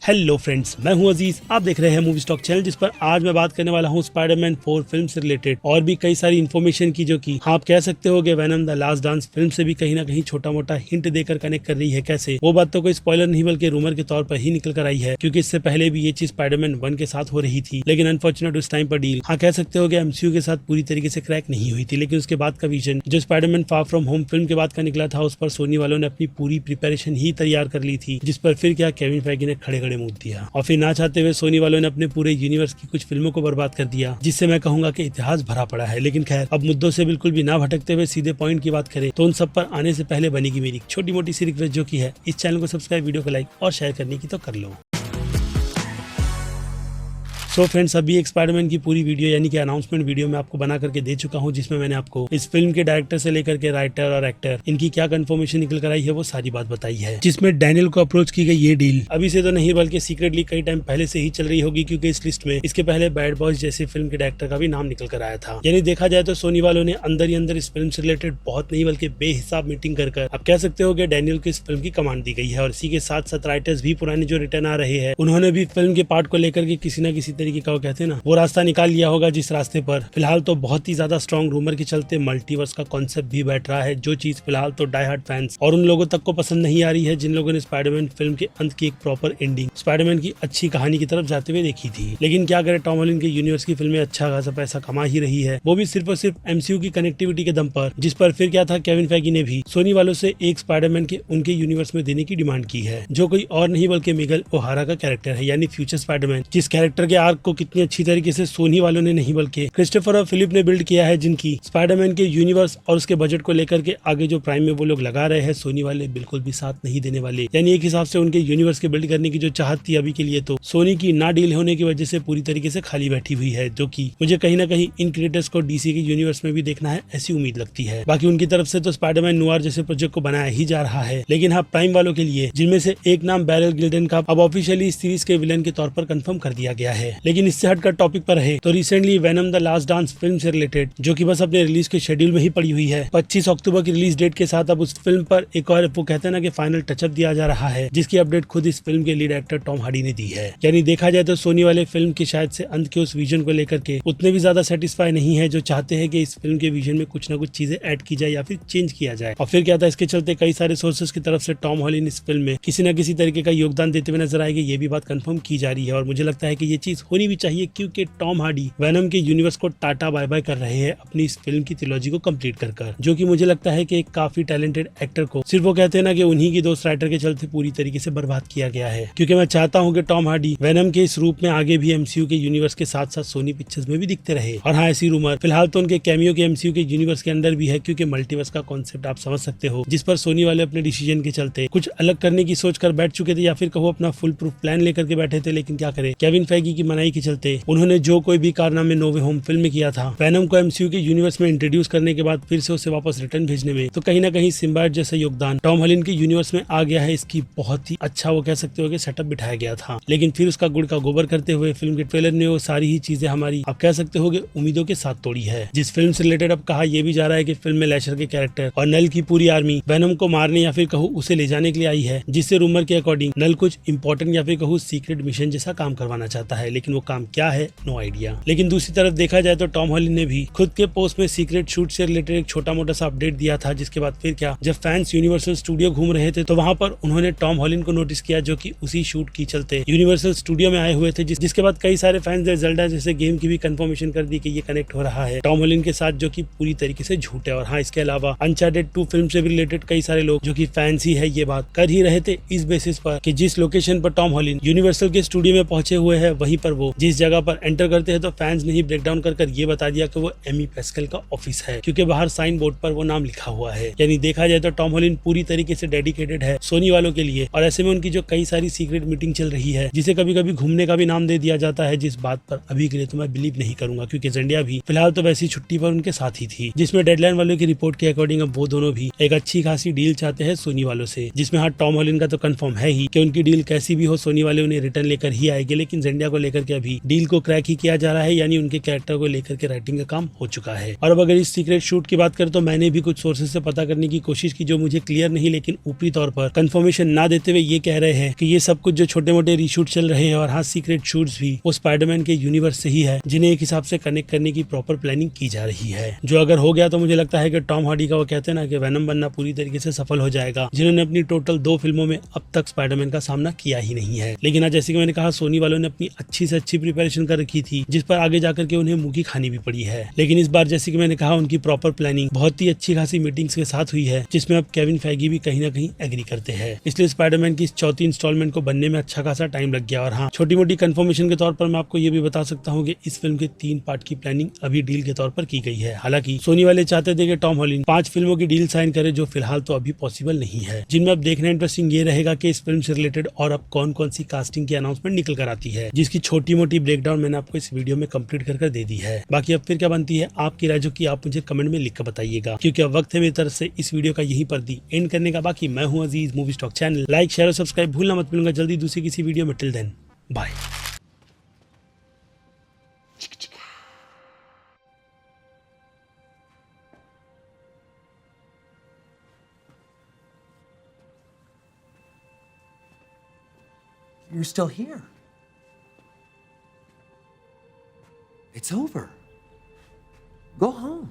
Hello friends, मैं हूं अजीज। आप देख रहे हैं मूवी स्टॉक चैनल, जिस पर आज मैं बात करने वाला हूं स्पाइडरमैन 4 फिल्म से रिलेटेड और भी कई सारी इन्फॉर्मेशन की, जो कि आप कह सकते हो कि venom the last dance film से भी कहीं ना कहीं छोटा मोटा हिंट देकर कनेक्ट कर रही है। कैसे? वो बात तो कोई स्पॉइलर नहीं बल्कि रूमर के तौर पर ही निकल कर आई है, क्योंकि इससे पहले भी ये चीज स्पाइडरमैन 1 के साथ हो रही थी, लेकिन अनफॉर्चुनेट उस टाइम पर डील कह सकते हो कि एमसीयू के साथ पूरी तरीके से क्रैक नहीं हुई थी। लेकिन उसके बाद का विजन जो Spiderman far from home film के बाद का निकला था, उस पर सोनी वालों ने अपनी पूरी प्रिपरेशन ही तैयार कर ली थी, जिस पर फिर क्या केविन फैगी ने खड़े खड़े मुंह दिया और फिर ना चाहते हुए सोनी वालों ने अपने पूरे यूनिवर्स की कुछ फिल्मों को बर्बाद कर दिया, जिससे मैं कहूंगा कि इतिहास भरा पड़ा है। लेकिन खैर, अब मुद्दों से बिल्कुल भी ना भटकते हुए सीधे पॉइंट की बात करें तो उन सब पर आने से पहले बनेगी मेरी छोटी मोटी सी रिक्वेस्ट, जो की है इस चैनल को सब्सक्राइब, वीडियो को लाइक और शेयर करने की तो कर लो। सो फ्रेंड्स, अभी एक स्पाइडरमैन की पूरी वीडियो यानी कि अनाउंसमेंट वीडियो मैं आपको बना करके दे चुका हूं, जिसमें मैंने आपको इस फिल्म के डायरेक्टर से लेकर के राइटर और एक्टर इनकी क्या कंफर्मेशन निकल कर आई है वो सारी बात बताई है, जिसमें डैनियल को अप्रोच की गई ये डील अभी से तो नहीं बल्कि सीक्रेटली कई टाइम पहले से ही चल रही होगी, क्योंकि इस लिस्ट में इसके पहले बैड बॉयज जैसे फिल्म के डायरेक्टर का भी नाम निकल कर आया था। यानी देखा जाए तो सोनी वालों ने अंदर ही अंदर इस फिल्म से रिलेटेड बहुत नहीं बल्कि बेहिसाब मीटिंग कर अब कह सकते हो कि डैनियल को इस फिल्म की कमांड दी गई है। और इसी के साथ साथ राइटर्स भी पुराने जो रिटर्न आ रहे हैं, उन्होंने भी फिल्म के पार्ट को लेकर के किसी न किसी तरीके का कहते हैं ना, वो रास्ता निकाल लिया होगा, जिस रास्ते पर फिलहाल तो बहुत ही ज्यादा स्ट्रॉन्ग रूमर के चलते मल्टीवर्स का कॉन्सेप्ट भी बैठ रहा है, जो चीज फिलहाल तो डाई हार्ड फैंस और उन लोगों तक को पसंद नहीं आ रही है जिन लोगों ने स्पाइडरमैन फिल्म के अंत की एक प्रॉपर एंडिंग, स्पाइडरमैन की अच्छी कहानी की तरफ जाते हुए देखी थी। लेकिन क्या करे, टॉम हॉलैंड के यूनिवर्स की फिल्में अच्छा खासा पैसा कमा ही रही है, वो भी सिर्फ और सिर्फ एमसीयू की कनेक्टिविटी के दम पर, जिस पर फिर क्या था, केविन फैगी ने भी सोनी वालों से एक स्पाइडरमैन के उनके यूनिवर्स में देने की डिमांड की है, जो कोई और नहीं बल्कि मिगेल ओहारा का कैरेक्टर है, यानी फ्यूचर स्पाइडरमैन, जिस कैरेक्टर के आर्क को कितनी अच्छी तरीके से सोनी वालों ने नहीं बल्कि क्रिस्टोफर और फिलिप ने बिल्ड किया है, जिनकी स्पाइडरमैन के यूनिवर्स और उसके बजट को लेकर के आगे जो प्राइम में वो लोग लगा रहे हैं, सोनी वाले बिल्कुल भी साथ नहीं देने वाले। यानी एक हिसाब से उनके यूनिवर्स के बिल्ड करने की जो चाहत थी अभी के लिए, तो सोनी की ना डील होने की वजह से पूरी तरीके से खाली बैठी हुई है, जो कि मुझे कहीं ना कहीं इन क्रिएटर्स को डीसी के यूनिवर्स में भी देखना है, ऐसी उम्मीद लगती है। बाकी उनकी तरफ से तो स्पाइडरमैन नोआर जैसे प्रोजेक्ट को बनाया ही जा रहा है, लेकिन हाँ, प्राइम वालों के लिए, जिनमें से एक नाम बैरल गिल्डन का अब ऑफिशियली इस सीरीज के विलन के तौर पर कंफर्म कर दिया गया है। लेकिन इससे हटकर टॉपिक पर रहे तो recently venom the last dance film से रिलेटेड, जो कि बस अपने रिलीज के शेड्यूल में ही पड़ी हुई है, 25 अक्टूबर की रिलीज डेट के साथ अब उस फिल्म पर एक और वो कहते हैं ना कि फाइनल टचअप दिया जा रहा है, जिसकी अपडेट खुद इस फिल्म के लीड एक्टर टॉम हार्डी ने दी है। यानी देखा जाए तो सोनी वाले फिल्म के शायद से अंत के उस विजन को लेकर के उतने भी ज्यादा सेटिस्फाई नहीं है, जो चाहते हैं कि इस फिल्म के विजन में कुछ ना कुछ चीजें ऐड की जाए या फिर चेंज किया जाए। और फिर क्या था, इसके चलते कई सारे सोर्सेज की तरफ से टॉम हॉलैंड इस फिल्म में किसी न किसी तरीके का योगदान देते हुए नजर आएंगे, ये भी बात कंफर्म की जा रही है। और मुझे लगता है कि ये चीज होनी भी चाहिए, क्योंकि टॉम हार्डी वेनम के यूनिवर्स को टाटा बाय बाय कर रहे हैं अपनी इस फिल्म की ट्रिलॉजी को कंप्लीट कर, जो कि मुझे लगता है कि एक काफी टैलेंटेड एक्टर को सिर्फ वो कहते हैं ना कि उन्हीं की दोस्त राइटर के चलते पूरी तरीके से बर्बाद किया गया है। क्योंकि मैं चाहता हूं कि टॉम हार्डी वेनम के इस रूप में आगे भी एमसीयू के यूनिवर्स के साथ साथ सोनी पिक्चर्स में भी दिखते रहे। और हाँ, ऐसी रूमर फिलहाल तो उनके कैमियो के एमसीयू के यूनिवर्स के अंदर भी है, क्योंकि मल्टीवर्स का कॉन्सेप्ट आप समझ सकते हो, जिस पर सोनी वाले अपने डिसीजन के चलते कुछ अलग करने की सोच कर बैठ चुके थे, या फिर कहो अपना फुल प्रूफ प्लान लेकर के बैठे थे। लेकिन क्या करे, केविन फैगी की मनाही के चलते उन्होंने जो कोई भी कारनामे नो वे होम फिल्म में किया था, वेनम को एमसीयू के यूनिवर्स में इंट्रोड्यूस करने के बाद फिर से उसे वापस रिटर्न भेजने में, तो कहीं ना कहीं सिम्बायोट जैसा योगदान टॉम हॉलैंड के यूनिवर्स में आ गया है। इसकी बहुत ही अच्छा वो कह सकते हो कि सेटअप बिठाया गया था, लेकिन फिर उसका गुड़ का गोबर करते हुए फिल्म के ट्रेलर ने वो सारी ही चीजें हमारी आप कह सकते हो कि उम्मीदों के साथ तोड़ी है। जिस फिल्म से रिलेटेड अब कहा यह भी जा रहा है कि फिल्म में लैशर के कैरेक्टर और नल की पूरी आर्मी वेनम को मारने या फिर कहूँ उसे ले जाने के लिए आई है, जिससे रूमर के अकॉर्डिंग नल कुछ इंपॉर्टेंट या फिर कहूँ सीक्रेट मिशन जैसा काम करवाना चाहता है, लेकिन वो काम क्या है, नो आइडिया। लेकिन दूसरी तरफ देखा जाए तो टॉम हॉलैंड ने भी खुद के पोस्ट में सीक्रेट शूट से रिलेटेड एक छोटा मोटा सा अपडेट दिया था, जिसके बाद फिर क्या, जब फैंस यूनिवर्सल स्टूडियो घूम रहे थे तो वहां पर उन्होंने टॉम हॉलैंड को नोटिस किया, जो कि उसी शूट की चलते यूनिवर्सल स्टूडियो में आए हुए थे, जिसके बाद कई सारे फैंस ने ज़ेल्डा जैसे गेम की भी कंफर्मेशन कर दी कि ये कनेक्ट हो रहा है टॉम हॉलैंड के साथ, जो कि पूरी तरीके से झूठ है। और हाँ, इसके अलावा अनचार्टेड 2 फिल्म से भी रिलेटेड कई सारे लोग जो कि फैंस ही है ये बात कर ही रहे थे, इस बेसिस पर कि जिस लोकेशन पर टॉम हॉलैंड यूनिवर्सल के स्टूडियो में पहुंचे हुए हैं, वहीं पर वो जिस जगह पर एंटर करते हैं तो फैंस ने ही ब्रेक डाउन कर ये बता दिया कि वो एमी पैस्कल का ऑफिस है, क्योंकि बाहर साइन बोर्ड पर वो नाम लिखा हुआ है। यानी देखा जाए तो टॉम हॉलैंड पूरी तरीके से डेडिकेटेड है सोनी वालों के लिए। और ऐसे में उनकी जो कई सारी सीक्रेट मीटिंग चल रही है, जिसे कभी कभी घूमने का भी नाम दे दिया जाता है, जिस बात पर अभी के लिए तो मैं बिलीव नहीं करूंगा, क्योंकि ज़ेंडिया भी फिलहाल तो वैसी छुट्टी पर उनके साथ ही थी, जिसमें डेडलाइन वालों की रिपोर्ट के अकॉर्डिंग अब वो दोनों भी एक अच्छी खासी डील चाहते हैं सोनी वालों से, जिसमें हाँ, टॉम हॉलैंड का तो कंफर्म है ही कि उनकी डील कैसी भी हो सोनी वाले उन्हें रिटर्न लेकर ही आएंगे, लेकिन ज़ेंडिया को लेकर करके अभी डील को क्रैक ही किया जा रहा है, यानी उनके कैरेक्टर को लेकर के राइटिंग का काम हो चुका है। और अब अगर इस सीक्रेट शूट की बात करें तो मैंने भी कुछ सोर्सेज से पता करने की कोशिश की जो मुझे क्लियर नहीं लेकिन ऊपरी तौर पर कंफर्मेशन ना देते हुए ये कह रहे हैं कि ये सब कुछ जो छोटे मोटे रीशूट चल रहे हैं और हाँ सीक्रेट शूट्स भी वो स्पाइडरमैन के यूनिवर्स से ही है, जिन्हें एक हिसाब से कनेक्ट करने की प्रॉपर प्लानिंग की जा रही है। जो अगर हो गया तो मुझे लगता है कि टॉम हार्डी का वो कहते हैं ना कि वेनम बनना पूरी तरीके से सफल हो जाएगा, जिन्होंने अपनी टोटल 2 फिल्मों में अब तक स्पाइडरमैन का सामना किया ही नहीं है। लेकिन आज जैसे कि मैंने कहा सोनी वालों ने अपनी अच्छी से अच्छी प्रिपरेशन कर रखी थी, जिस पर आगे जाकर के उन्हें मुंह खानी भी पड़ी है। लेकिन इस बार जैसे कि मैंने कहा उनकी प्रॉपर प्लानिंग बहुत ही अच्छी खासी मीटिंग्स के साथ हुई है, जिसमें अब केविन फैगी भी कहीं ना कहीं एग्री करते हैं। इसलिए स्पाइडरमैन की इस चौथी इंस्टॉलमेंट को बनने में अच्छा खासा टाइम लग गया। और हाँ छोटी मोटी कंफर्मेशन के तौर पर मैं आपको ये भी बता सकता हूँ कि इस फिल्म के 3 पार्ट की प्लानिंग अभी डील के तौर पर की गई है। हालांकि सोनी वाले चाहते थे कि टॉम हॉलैंड 5 फिल्मों की डील साइन करे, जो फिलहाल तो अभी पॉसिबल नहीं है। जिनमें अब देखना इंटरेस्टिंग ये रहेगा कि इस फिल्म से रिलेटेड और अब कौन कौन सी कास्टिंग की अनाउंसमेंट निकल कर आती है, जिसकी छोटी मोटी ब्रेकडाउन मैंने आपको इस वीडियो में कंप्लीट कर दे दी है। बाकी अब फिर क्या बनती है आपकी राय, जो कि आप मुझे कमेंट में लिख कर बताइएगा, क्योंकि अब वक्त है मेरी तरफ से इस वीडियो का यहीं पर दी एंड करने का। बाकी मैं हूं Aziz movie stock channel, like share और सब्सक्राइब भूलना मत। मिलूंगा जल्दी दूसरी किसी वीडियो में। Till then bye. You're still here. It's over. Go home.